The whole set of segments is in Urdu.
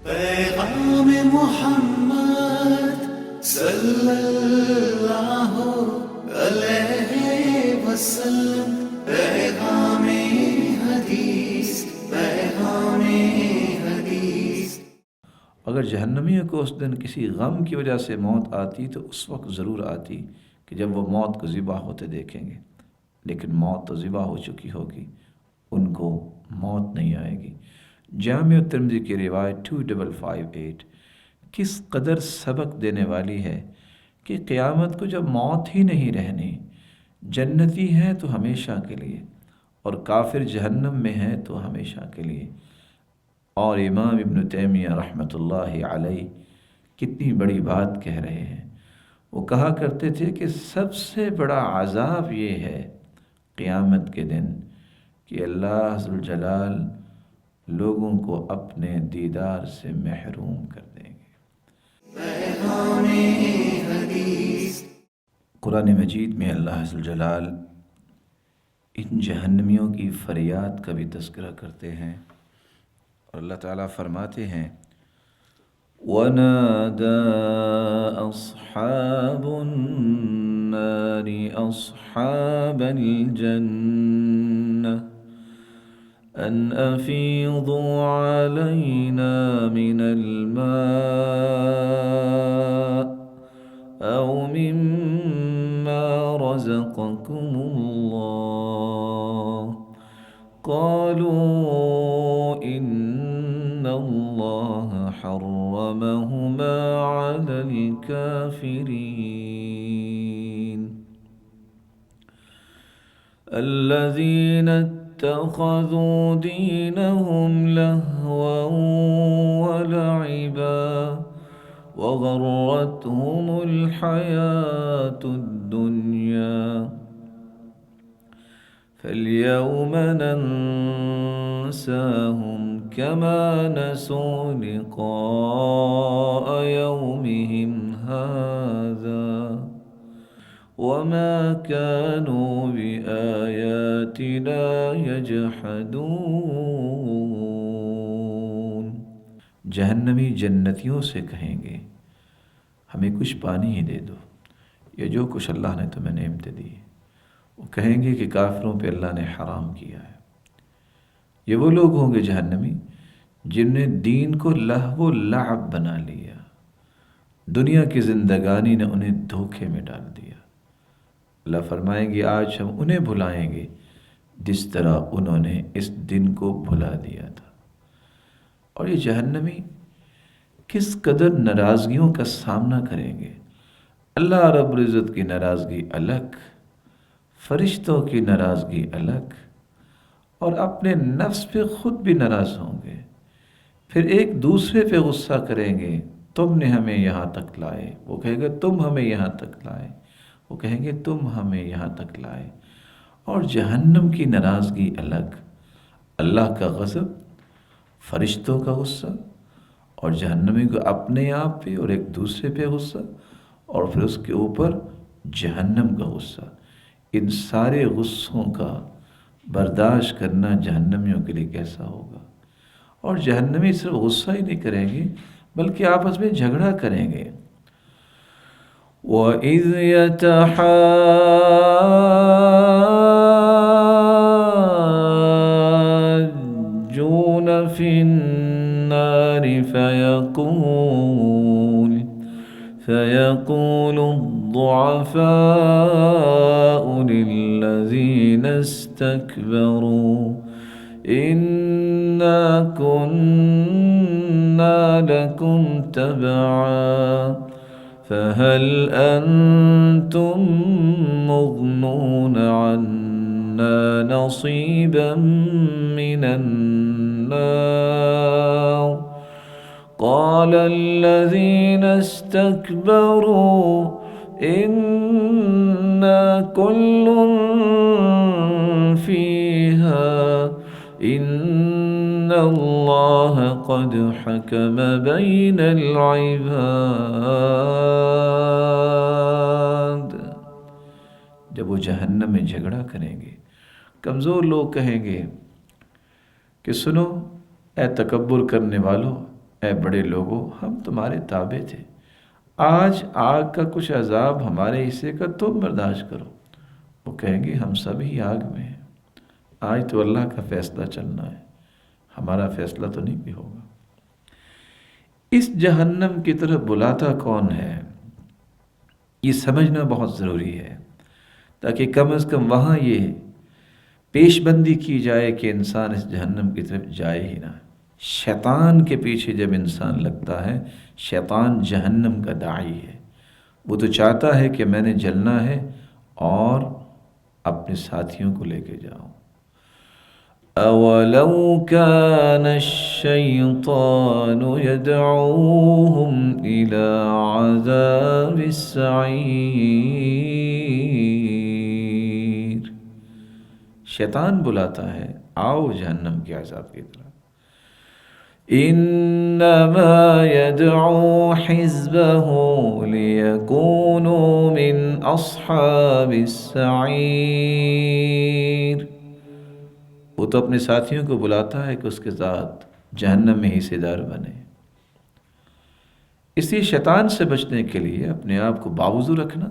پیغام محمد صلی اللہ علیہ وسلم، پیغام حدیث، پیغام حدیث۔ اگر جہنمیوں کو اس دن کسی غم کی وجہ سے موت آتی تو اس وقت ضرور آتی کہ جب وہ موت کو ذبح ہوتے دیکھیں گے، لیکن موت تو ذبح ہو چکی ہوگی، ان کو موت نہیں آئے گی۔ جامع ترمذی کی روایت 2558 کس قدر سبق دینے والی ہے کہ قیامت کو جب موت ہی نہیں رہنی، جنتی ہے تو ہمیشہ کے لیے اور کافر جہنم میں ہے تو ہمیشہ کے لیے۔ اور امام ابن تیمیہ رحمۃ اللہ علیہ کتنی بڑی بات کہہ رہے ہیں۔ وہ کہا کرتے تھے کہ سب سے بڑا عذاب یہ ہے قیامت کے دن کہ اللہ ذوالجلال لوگوں کو اپنے دیدار سے محروم کر دیں گے۔ پیغام حدیث۔ قرآن مجید میں اللہ ذوالجلال ان جہنمیوں کی فریاد کا بھی تذکرہ کرتے ہیں، اور اللہ تعالیٰ فرماتے ہیں وَنَادَى أَصْحَابُ النَّارِ أَصْحَابَ الْجَنَّةِ أَنْ أَفِيضُوا عَلَيْنَا مِنَ الْمَاءِ أَوْ مِمَّا رَزَقَكُمُ اللَّهُ قَالُوا إِنَّ اللَّهَ حَرَّمَهُمَا عَلَى الْكَافِرِينَ الَّذِينَ اتَّخَذُوا دِينَهُمْ لَهْوًا وَلَعِبًا وَغَرَّتْهُمُ الْحَيَاةُ الدُّنْيَا فَالْيَوْمَ نَنْسَاهُمْ كَمَا نَسُوا لِقَاءَ يَوْمِهِمْ هَذَا وَمَا كَانُوا بِآيَاتِنَا يَجْحَدُونَ۔ جہنمی جنتیوں سے کہیں گے ہمیں کچھ پانی ہی دے دو، یا جو کچھ اللہ نے تمہیں نعمتیں دی۔ وہ کہیں گے کہ کافروں پہ اللہ نے حرام کیا ہے۔ یہ وہ لوگ ہوں گے جہنمی جن نے دین کو لہو و لعب بنا لیا، دنیا کی زندگانی نے انہیں دھوکے میں ڈال دیا۔ اللہ فرمائیں گے آج ہم انہیں بھلائیں گے جس طرح انہوں نے اس دن کو بھلا دیا تھا۔ اور یہ جہنمی کس قدر ناراضگیوں کا سامنا کریں گے۔ اللہ رب العزت کی ناراضگی الگ، فرشتوں کی ناراضگی الگ، اور اپنے نفس پہ خود بھی ناراض ہوں گے۔ پھر ایک دوسرے پہ غصہ کریں گے، تم نے ہمیں یہاں تک لائے، وہ کہے گا تم ہمیں یہاں تک لائے، وہ کہیں گے تم ہمیں یہاں تک لائے۔ اور جہنم کی ناراضگی الگ، اللہ کا غضب، فرشتوں کا غصہ، اور جہنمی کو اپنے آپ پہ اور ایک دوسرے پہ غصہ، اور پھر اس کے اوپر جہنم کا غصہ۔ ان سارے غصوں کا برداشت کرنا جہنمیوں کے لیے کیسا ہوگا۔ اور جہنمی صرف غصہ ہی نہیں کریں گے بلکہ آپس میں جھگڑا کریں گے۔ وَإِذْ يَتَحَاجُّونَ فِي النَّارِ فيقول الضعفاء للذين استكبروا إنا كنا لكم تبعا فهل أنتم مغنون عنا نصيبا من النار قال الذين استكبروا إنا كل فيها إن الله قد حكم بين العباد۔ جب وہ جہنم میں جھگڑا کریں گے، کمزور لوگ کہیں گے کہ سنو اے تکبر کرنے والو، اے بڑے لوگوں ہم تمہارے تابع تھے، آج آگ کا کچھ عذاب ہمارے حصے کا تم برداشت کرو۔ وہ کہیں گے ہم سب ہی آگ میں ہیں، آج تو اللہ کا فیصلہ چلنا ہے، ہمارا فیصلہ تو نہیں بھی ہوگا۔ اس جہنم کی طرف بلاتا کون ہے، یہ سمجھنا بہت ضروری ہے، تاکہ کم از کم وہاں یہ پیش بندی کی جائے کہ انسان اس جہنم کی طرف جائے ہی نہ۔ شیطان کے پیچھے جب انسان لگتا ہے، شیطان جہنم کا داعی ہے، وہ تو چاہتا ہے کہ میں نے جلنا ہے اور اپنے ساتھیوں کو لے کے جاؤں۔ اولو کان الشیطان یدعوہم الی عذاب السعیر، شیطان بلاتا ہے آؤ جہنم کے عذاب کی طرف۔ انما يدعو حزبه ليكونوا من اصحاب السعیر، وہ تو اپنے ساتھیوں کو بلاتا ہے کہ اس کے ساتھ جہنم میں حصے دار بنے۔ اس لیے شیطان سے بچنے کے لیے اپنے آپ کو باوضو رکھنا،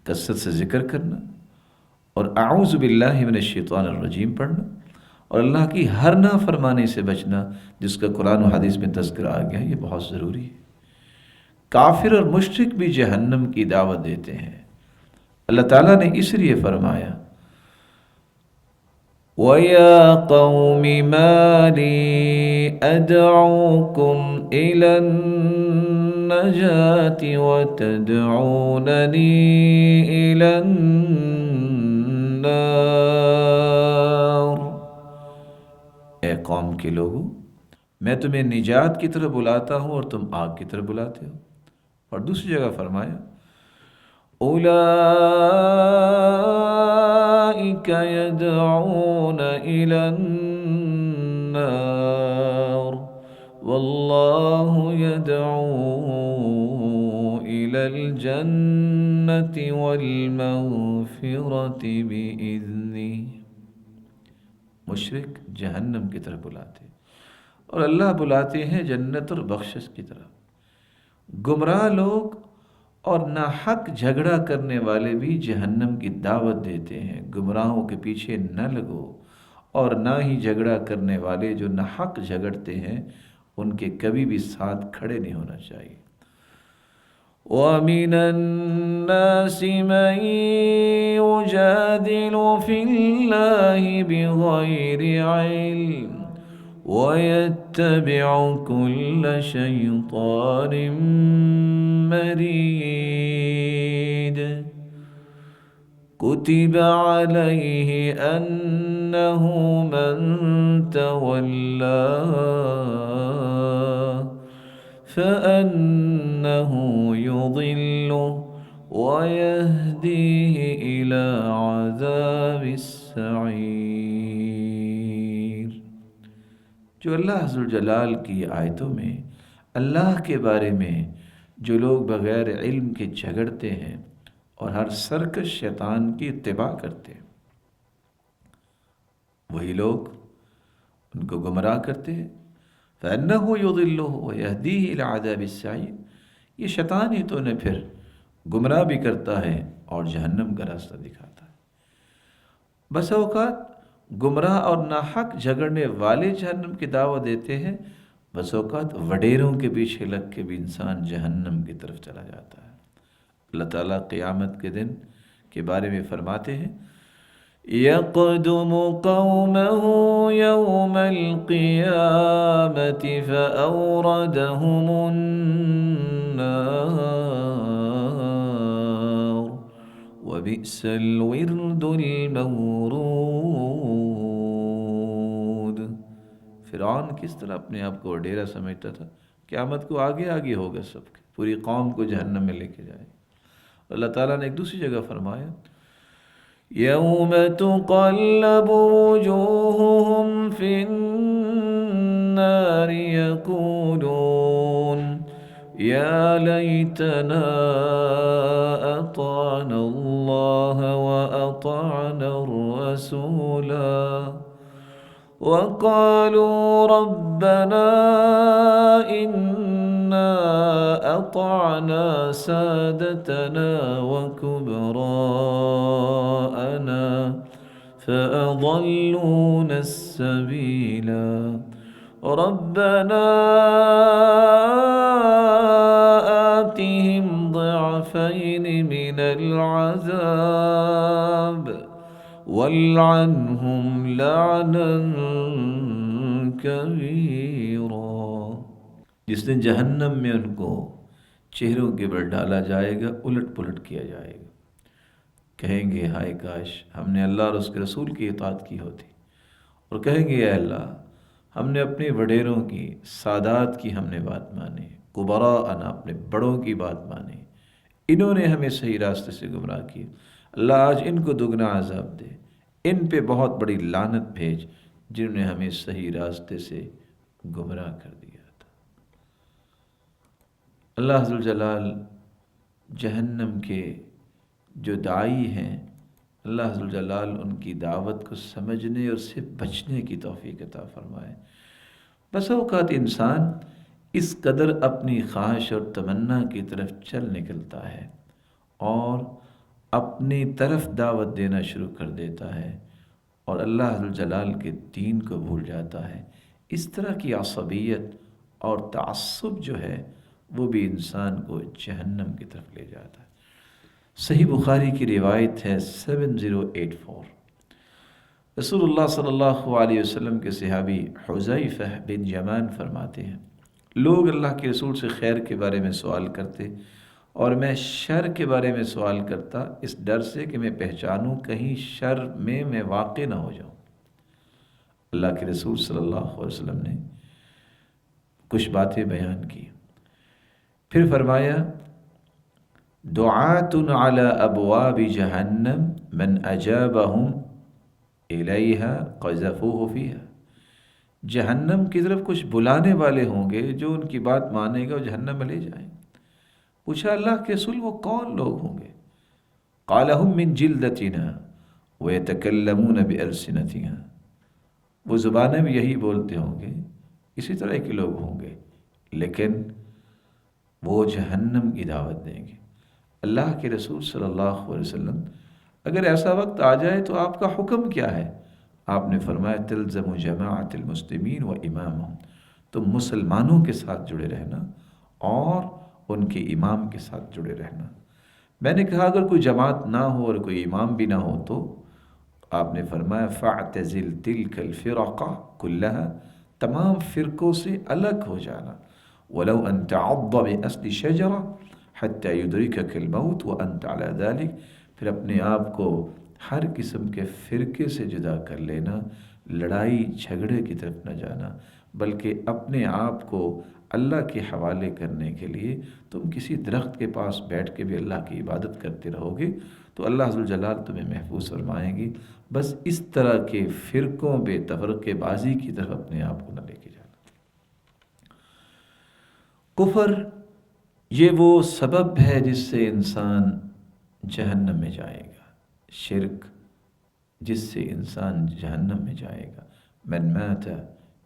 کثرت سے ذکر کرنا، اور اعوذ باللہ من الشیطان الرجیم پڑھنا، اور اللہ کی ہر نافرمانی سے بچنا جس کا قرآن و حدیث میں تذکرہ آ گیا ہے، یہ بہت ضروری ہے۔ کافر اور مشرک بھی جہنم کی دعوت دیتے ہیں، اللہ تعالیٰ نے اس لیے فرمایا وَيَا قَوْمِ مَا لِي أَدْعُوكُمْ إِلَى النَّجَاةِ وَتَدْعُونَنِي إِلَى النَّارِ، اے قوم کے لوگوں میں تمہیں نجات کی طرف بلاتا ہوں اور تم آگ کی طرف بلاتے ہو۔ اور دوسری جگہ فرمایا اولئک یدعون الی النار واللہ یدعو الی الجنۃ والمغفرۃ بإذنہ، مشرک جہنم کی طرف بلاتے اور اللہ بلاتے ہیں جنت اور بخشش کی طرف۔ گمراہ لوگ اور ناحق جھگڑا کرنے والے بھی جہنم کی دعوت دیتے ہیں، گمراہوں کے پیچھے نہ لگو، اور نہ ہی جھگڑا کرنے والے جو ناحق جھگڑتے ہیں ان کے کبھی بھی ساتھ کھڑے نہیں ہونا چاہیے۔ وَمِنَ النَّاسِ مَن يُجَادِلُ فِي اللَّهِ بِغَيْرِ عِلْمٍ وَيَتَّبِعُ كُلَّ شَيْطَانٍ مَرِيدٍ كُتِبَ عَلَيْهِ أَنَّهُ مَن تَوَلَّاهُ فَأَنَّهُ يُضِلُّهُ وَيَهْدِيهِ إِلَى عَذَابِ السَّعِيرِ۔ جو اللہ عز و جلال کی آیتوں میں اللہ کے بارے میں جو لوگ بغیر علم کے جھگڑتے ہیں اور ہر سرکش شیطان کی اتباع کرتے ہیں، وہی لوگ ان کو گمراہ کرتے ہیں۔ فَأَنَّهُ يُضِلُّهُ وَيَهْدِيهِ إِلَى عَذَابِ السَّعِيرِ، یہ شیطان ہی تو انہیں پھر گمراہ بھی کرتا ہے اور جہنم کا راستہ دکھاتا ہے۔ بس اوقات گمراہ اور ناحق جھگڑنے والے جہنم کی دعوت دیتے ہیں، بس اوقات وڈیروں کے پیچھے لگ کے بھی انسان جہنم کی طرف چلا جاتا ہے۔ اللہ تعالیٰ قیامت کے دن کے بارے میں فرماتے ہیں يَقْدُمُ قَوْمَهُ يَوْمَ الْقِيَامَةِ فَأَوْرَدَهُمُ النَّارِ وَبِئْسَ الْوِرْدُ الْمَوْرُودُ۔ فرعون کس طرح اپنے آپ کو ڈیرا سمجھتا تھا، قیامت کو آگے آگے ہوگا سب کے، پوری قوم کو جہنم میں لے کے جائے۔ اللہ تعالیٰ نے ایک دوسری جگہ فرمایا یوم تقلب وجوہہم فی النار یقولون یا لیتنا اطعنا اللہ واطعنا الرسولا وقالوا ربنا إنا أطعنا سادتنا وكبراءنا فأضلونا السبيلا ربنا آتهم ضعفين من العذاب والعنهم لعنا كبيرا۔ جس دن جہنم میں ان کو چہروں کے بل ڈالا جائے گا، الٹ پلٹ کیا جائے گا، کہیں گے ہائے کاش ہم نے اللہ اور اس کے رسول کی اطاعت کی ہوتی، اور کہیں گے اے اللہ ہم نے اپنے وڈیروں کی، سادات کی ہم نے بات مانی، کبراءنا اپنے بڑوں کی بات مانی، انہوں نے ہمیں صحیح راستے سے گمراہ کیا، اللہ آج ان کو دگنا عذاب دے، ان پہ بہت بڑی لعنت بھیج جنہوں نے ہمیں صحیح راستے سے گمراہ کر دیا تھا۔ اللہ ذوالجلال جہنم کے جو داعی ہیں، اللہ ذوالجلال ان کی دعوت کو سمجھنے اور سے بچنے کی توفیق عطا فرمائے۔ بس اوقات انسان اس قدر اپنی خواہش اور تمنا کی طرف چل نکلتا ہے اور اپنی طرف دعوت دینا شروع کر دیتا ہے اور اللہ ذوالجلال کے دین کو بھول جاتا ہے۔ اس طرح کی عصبیت اور تعصب جو ہے وہ بھی انسان کو جہنم کی طرف لے جاتا ہے۔ صحیح بخاری کی روایت ہے 7084، رسول اللہ صلی اللہ علیہ وسلم کے صحابی حذیفہ بن یمان فرماتے ہیں، لوگ اللہ کے رسول سے خیر کے بارے میں سوال کرتے اور میں شر کے بارے میں سوال کرتا اس ڈر سے کہ میں پہچانوں کہیں شر میں واقع نہ ہو جاؤں۔ اللہ کے رسول صلی اللہ علیہ وسلم نے کچھ باتیں بیان کی، پھر فرمایا دعات علی ابواب جہنم من اجابہم الیہا قذفوہ فیہا، جہنم کی طرف کچھ بلانے والے ہوں گے جو ان کی بات مانے گا اور جہنم میں لے جائیں۔ پوچھا اللہ کے رسول وہ کون لوگ ہوں گے؟ قال هم من جلدتنا ويتكلمون بألسنتنا، وہ زبانیں بھی یہی بولتے ہوں گے، اسی طرح کے لوگ ہوں گے، لیکن وہ جہنم کی دعوت دیں گے۔ اللہ کے رسول صلی اللہ علیہ وسلم اگر ایسا وقت آ جائے تو آپ کا حکم کیا ہے؟ آپ نے فرمایا تلزم جماعت المسلمین و امامہم، تم مسلمانوں کے ساتھ جڑے رہنا اور ان کے امام کے ساتھ جڑے رہنا۔ میں نے کہا اگر کوئی جماعت نہ ہو اور کوئی امام بھی نہ ہو تو آپ نے فرمایا فاعتزل تلک الفرق کلها، تمام فرقوں سے الگ ہو جانا، ولو ان تعض باصل شجرہ حتی یدرکک الموت وانت علی ذلک، پھر اپنے آپ کو ہر قسم کے فرقے سے جدا کر لینا، لڑائی جھگڑے کی طرف نہ جانا، بلکہ اپنے آپ کو اللہ کے حوالے کرنے کے لیے تم کسی درخت کے پاس بیٹھ کے بھی اللہ کی عبادت کرتے رہو گے تو اللہ ذوالجلال تمہیں محفوظ فرمائیں گی۔ بس اس طرح کے فرقوں بے تفرقے بازی کی طرف اپنے آپ کو نہ لے کے جانا۔ کفر یہ وہ سبب ہے جس سے انسان جہنم میں جائے گا، شرک جس سے انسان جہنم میں جائے گا۔ من مات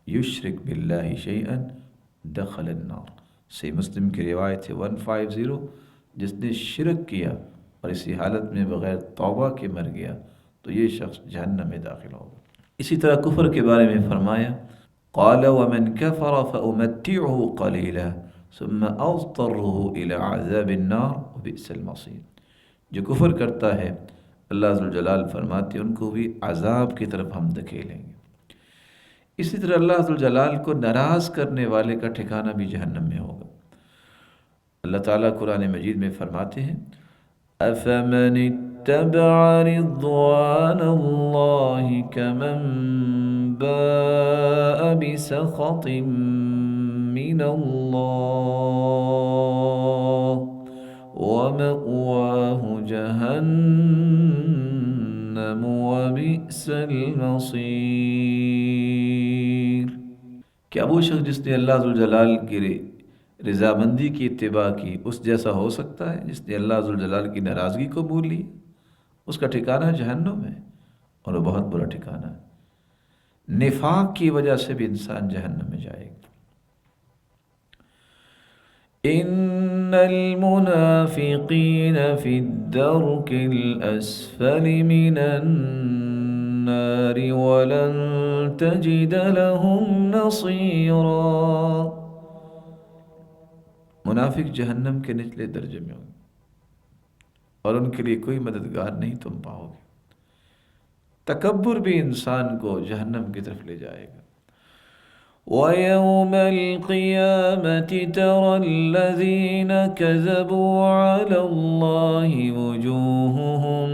یشرک باللہ شیئا دخل النار، صحیح مسلم کی روایت ہے 150، جس نے شرک کیا اور اسی حالت میں بغیر توبہ کے مر گیا تو یہ شخص جہنم میں داخل ہوگا۔ اسی طرح کفر کے بارے میں فرمایا قال ومن كفر فأمتعه قليلا ثم أضطره إلى عذاب النار وبئس المصير، جو کفر کرتا ہے اللہ ذوالجلال فرماتے ہیں ان کو بھی عذاب کی طرف ہم دھکیلیں گے۔ اسی طرح اللہ ذوالجلال کو ناراض کرنے والے کا ٹھکانہ بھی جہنم میں ہوگا۔ اللہ تعالیٰ قرآن مجید میں فرماتے ہیں أَفَمَنِ اتَّبَعَ رِضْوَانَ اللَّهِ كَمَنْ بَاءَ بِسَخَطٍ مِّنَ اللَّهِ وَمَأْوَاهُ جَهَنَّمُ وَبِئْسَ الْمَصِيرُ، کیا وہ شخص جس نے اللہ ذوالجلال کی رضامندی کی اتباع کی اس جیسا ہو سکتا ہے جس نے اللہ ذوالجلال کی ناراضگی کو مول لی؟ اس کا ٹھکانہ جہنم ہے اور وہ بہت برا ٹھکانہ ہے۔ نفاق کی وجہ سے بھی انسان جہنم میں جائے گا۔ ان المنافقین فی الدرک الاسفل من النار ولن تجد لهم نصیرا۔ منافق جہنم کے نچلے درجے میں ہوں گے اور ان کے لیے کوئی مددگار نہیں تم پاؤ گے۔ تکبر بھی انسان کو جہنم کی طرف لے جائے گا۔ وَيَوْمَ الْقِيَامَةِ تَرَى الَّذِينَ كَذَبُوا عَلَى اللَّهِ وُجُوهُهُمْ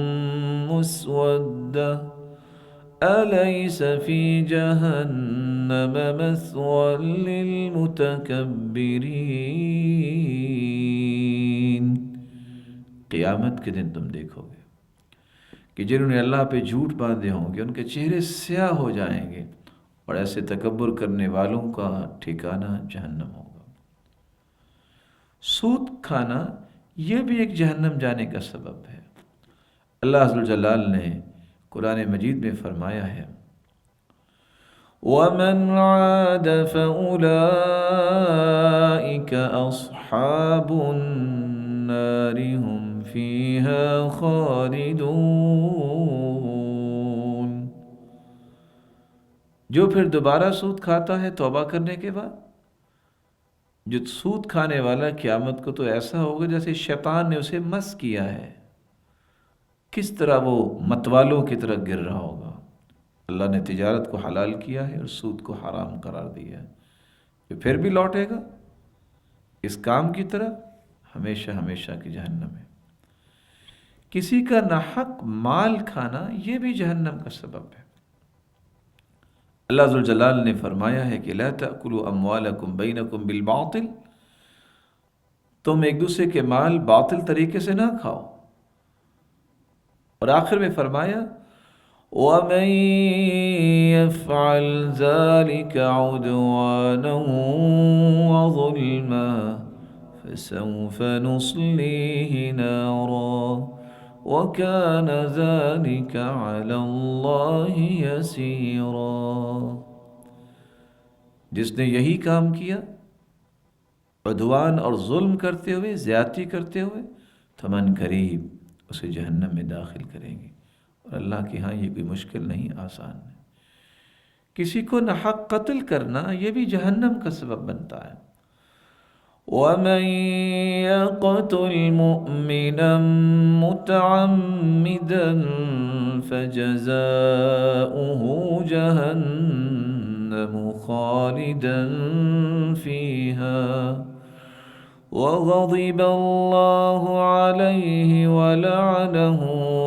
مُسْوَدَّةٌ أَلَيْسَ فِي جَهَنَّمَ مَثْوًى لِلْمُتَكَبِّرِينَ۔ قیامت کے دن تم دیکھو گے کہ جنہوں نے اللہ پہ جھوٹ باندھے ہوں گے ان کے چہرے سیاہ ہو جائیں گے، اور ایسے تکبر کرنے والوں کا ٹھکانہ جہنم ہوگا۔ سود کھانا یہ بھی ایک جہنم جانے کا سبب ہے۔ اللہ عز و جلال نے قرآن مجید میں فرمایا ہے وَمَنْ عَادَ فَأُولَئِكَ أَصْحَابُ النَّارِ هُمْ فِيهَا خَالِدُونَ۔ جو پھر دوبارہ سود کھاتا ہے توبہ کرنے کے بعد، جو سود کھانے والا قیامت کو تو ایسا ہوگا جیسے شیطان نے اسے مس کیا ہے، کس طرح وہ متوالوں کی طرح گر رہا ہوگا۔ اللہ نے تجارت کو حلال کیا ہے اور سود کو حرام قرار دیا ہے، یہ پھر بھی لوٹے گا اس کام کی طرح، ہمیشہ ہمیشہ کی جہنم ہے۔ کسی کا ناحق مال کھانا یہ بھی جہنم کا سبب ہے۔ اللہ عز و جلال نے فرمایا ہے کہ لا تأکلوا اموالکم بینکم بالباطل، تم ایک دوسرے کے مال باطل طریقے سے نہ کھاؤ، اور آخر میں فرمایا وَمَن يَفْعَلْ ذَلِكَ عُدْوَانًا وَظُلْمًا فَسَوْفَ نُصْلِيهِ نَارًا وَكَانَ ذَلِكَ عَلَى اللَّهِ يَسِيرًا۔ جس نے یہی کام کیا، عدوان اور ظلم کرتے ہوئے، زیادتی کرتے ہوئے، تو من قریب اسے جہنم میں داخل کریں گے، اور اللہ کے ہاں یہ کوئی مشکل نہیں، آسان ہے۔ کسی کو ناحق قتل کرنا یہ بھی جہنم کا سبب بنتا ہے۔ وَمَن يَقْتُلْ مُؤْمِنًا مُتَعَمِّدًا فَجَزَاؤُهُ جَهَنَّمُ خَالِدًا فِيهَا وَغَضِبَ اللَّهُ عَلَيْهِ وَلَعَنَهُ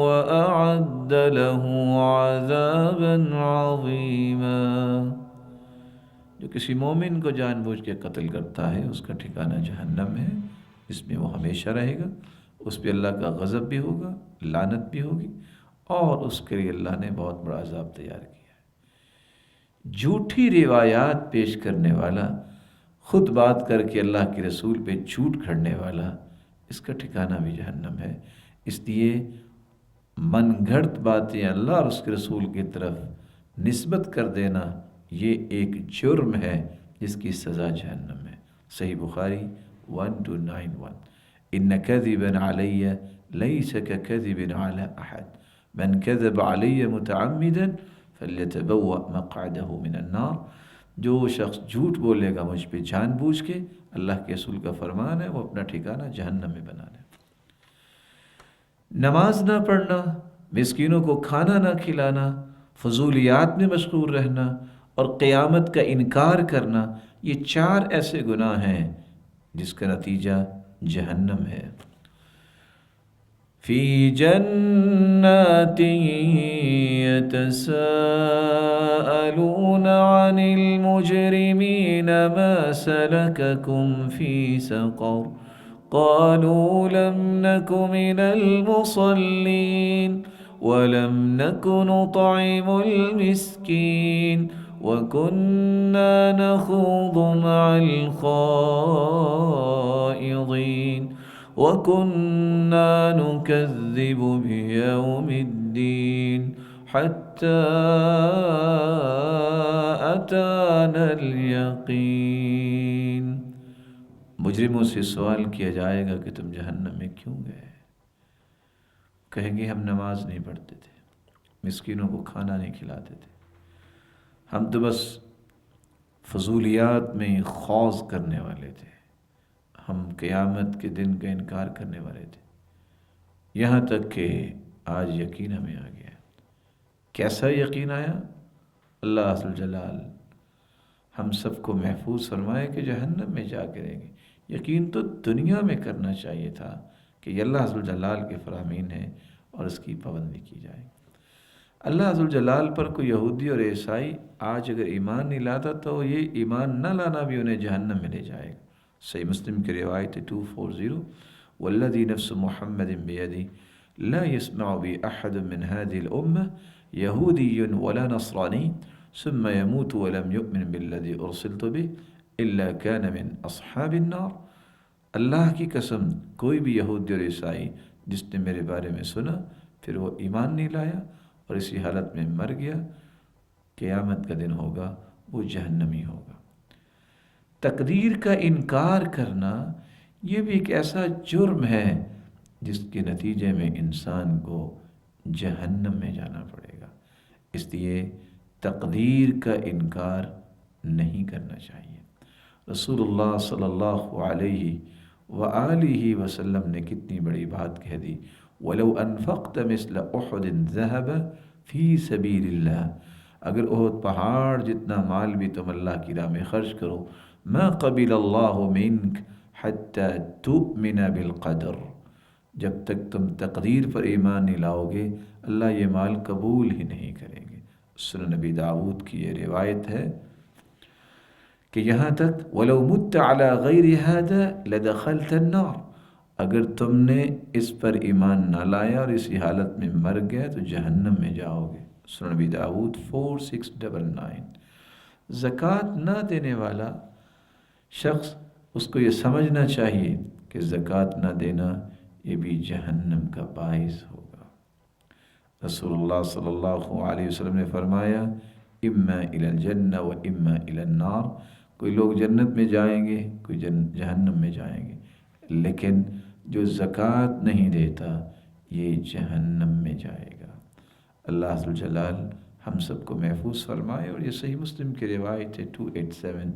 وَأَعَدَّ لَهُ عَذَابًا عَظِيمًا۔ جو کسی مومن کو جان بوجھ کے قتل کرتا ہے اس کا ٹھکانہ جہنم ہے، اس میں وہ ہمیشہ رہے گا، اس پہ اللہ کا غضب بھی ہوگا، لعنت بھی ہوگی، اور اس کے لیے اللہ نے بہت بڑا عذاب تیار کیا ہے۔ جھوٹی روایات پیش کرنے والا، خود بات کر کے اللہ کے رسول پہ جھوٹ گھڑنے والا، اس کا ٹھکانہ بھی جہنم ہے۔ اس لیے من گھڑت باتیں اللہ اور اس کے رسول کی طرف نسبت کر دینا یہ ایک جرم ہے جس کی سزا جہنم ہے۔ صحیح بخاری 1291 ان کذبا علی لیس ککذب علی احد من کذب علی متعمدا فلیتبوأ مقعده من النار۔ جو شخص جھوٹ بولے گا مجھ پہ جان بوجھ کے، اللہ کے رسول کا فرمان ہے وہ اپنا ٹھکانہ جہنم میں بنا لے۔ نماز نہ پڑھنا، مسکینوں کو کھانا نہ کھلانا، فضولیات میں مشغول رہنا اور قیامت کا انکار کرنا، یہ 4 ایسے گناہ ہیں جس کا نتیجہ جہنم ہے۔ فی جنات یتساءلون عن المجرمین ما سلککم فی سقر قالوا لم نک من المصلین ولم نک نطعم المسکین وَكُنَّا نَخُوضُ مَعَ الْخَائِضِينَ وَكُنَّا نُكَذِّبُ بِيَوْمِ الدِّينِ حتى أتانا اليقين۔ مجرموں سے سوال کیا جائے گا کہ تم جہنم میں کیوں گئے؟ کہیں گے ہم نماز نہیں پڑھتے تھے، مسکینوں کو کھانا نہیں کھلاتے تھے، ہم تو بس فضولیات میں خوض کرنے والے تھے، ہم قیامت کے دن کا انکار کرنے والے تھے، یہاں تک کہ آج یقین ہمیں آ گیا۔ کیسا یقین آیا؟ اللہ عز جلال ہم سب کو محفوظ فرمائے کہ جہنم میں جا کے رہیں گے۔ یقین تو دنیا میں کرنا چاہیے تھا کہ یہ اللہ عز جلال کے فرامین ہے اور اس کی پابندی کی جائے۔ اللہ عز جلال پر کوئی یہودی اور عیسائی آج اگر ایمان نہیں لاتا تو یہ ایمان نہ لانا بھی انہیں جہنم میں لے جائے گا۔ صحیح مسلم کی روایت 240، والذی نفس محمد بیدی لا يسمع بی احد من هذه الامة یہودی ولا نصرانی ثم يموت ولم يؤمن بالذی ارسلت به الا كان من اصحاب النار۔ اللہ کی قسم کوئی بھی یہودی اور عیسائی جس نے میرے بارے میں سنا پھر وہ ایمان نہیں لایا اور اسی حالت میں مر گیا، قیامت کا دن ہوگا وہ جہنمی ہوگا۔ تقدیر کا انکار کرنا یہ بھی ایک ایسا جرم ہے جس کے نتیجے میں انسان کو جہنم میں جانا پڑے گا، اس لیے تقدیر کا انکار نہیں کرنا چاہیے۔ رسول اللہ صلی اللہ علیہ وآلہ وسلم نے کتنی بڑی بات کہہ دی، وَلَوْ أَنفَقْتَ مِثْلَ أُحُدٍ ذَهَبَ فِي سَبِيلِ اللَّهِ، اگر احد پہاڑ جتنا مال بھی تم اللہ کی راہ میں خرچ کرو، مَا قَبِلَ اللَّهُ مِنْكَ حَتَّى تُؤْمِنَ بِالْقَدْرِ، جب تک تم تقدیر پر ایمان نہیں لاؤ گے اللہ یہ مال قبول ہی نہیں کریں گے۔ سنن نبی داؤد کی یہ روایت ہے کہ یہاں تک وَلَوْ مُتَّ عَلَى غَيْرِ هَذَا لَدَخَلْتَ النَّارِ، اگر تم نے اس پر ایمان نہ لایا اور اسی حالت میں مر گئے تو جہنم میں جاؤ گے۔ سنن نبی داؤد 4699۔ زکوٰۃ نہ دینے والا شخص اس کو یہ سمجھنا چاہیے کہ زکوٰۃ نہ دینا یہ بھی جہنم کا باعث ہوگا۔ رسول اللہ صلی اللہ علیہ وسلم نے فرمایا اما الی الجنہ و اما الی النار، کوئی لوگ جنت میں جائیں گے کوئی جہنم میں جائیں گے، لیکن جو زکوٰۃ نہیں دیتا یہ جہنم میں جائے گا۔ اللہ عز جلال ہم سب کو محفوظ فرمائے، اور یہ صحیح مسلم کی روایت ہے 287۔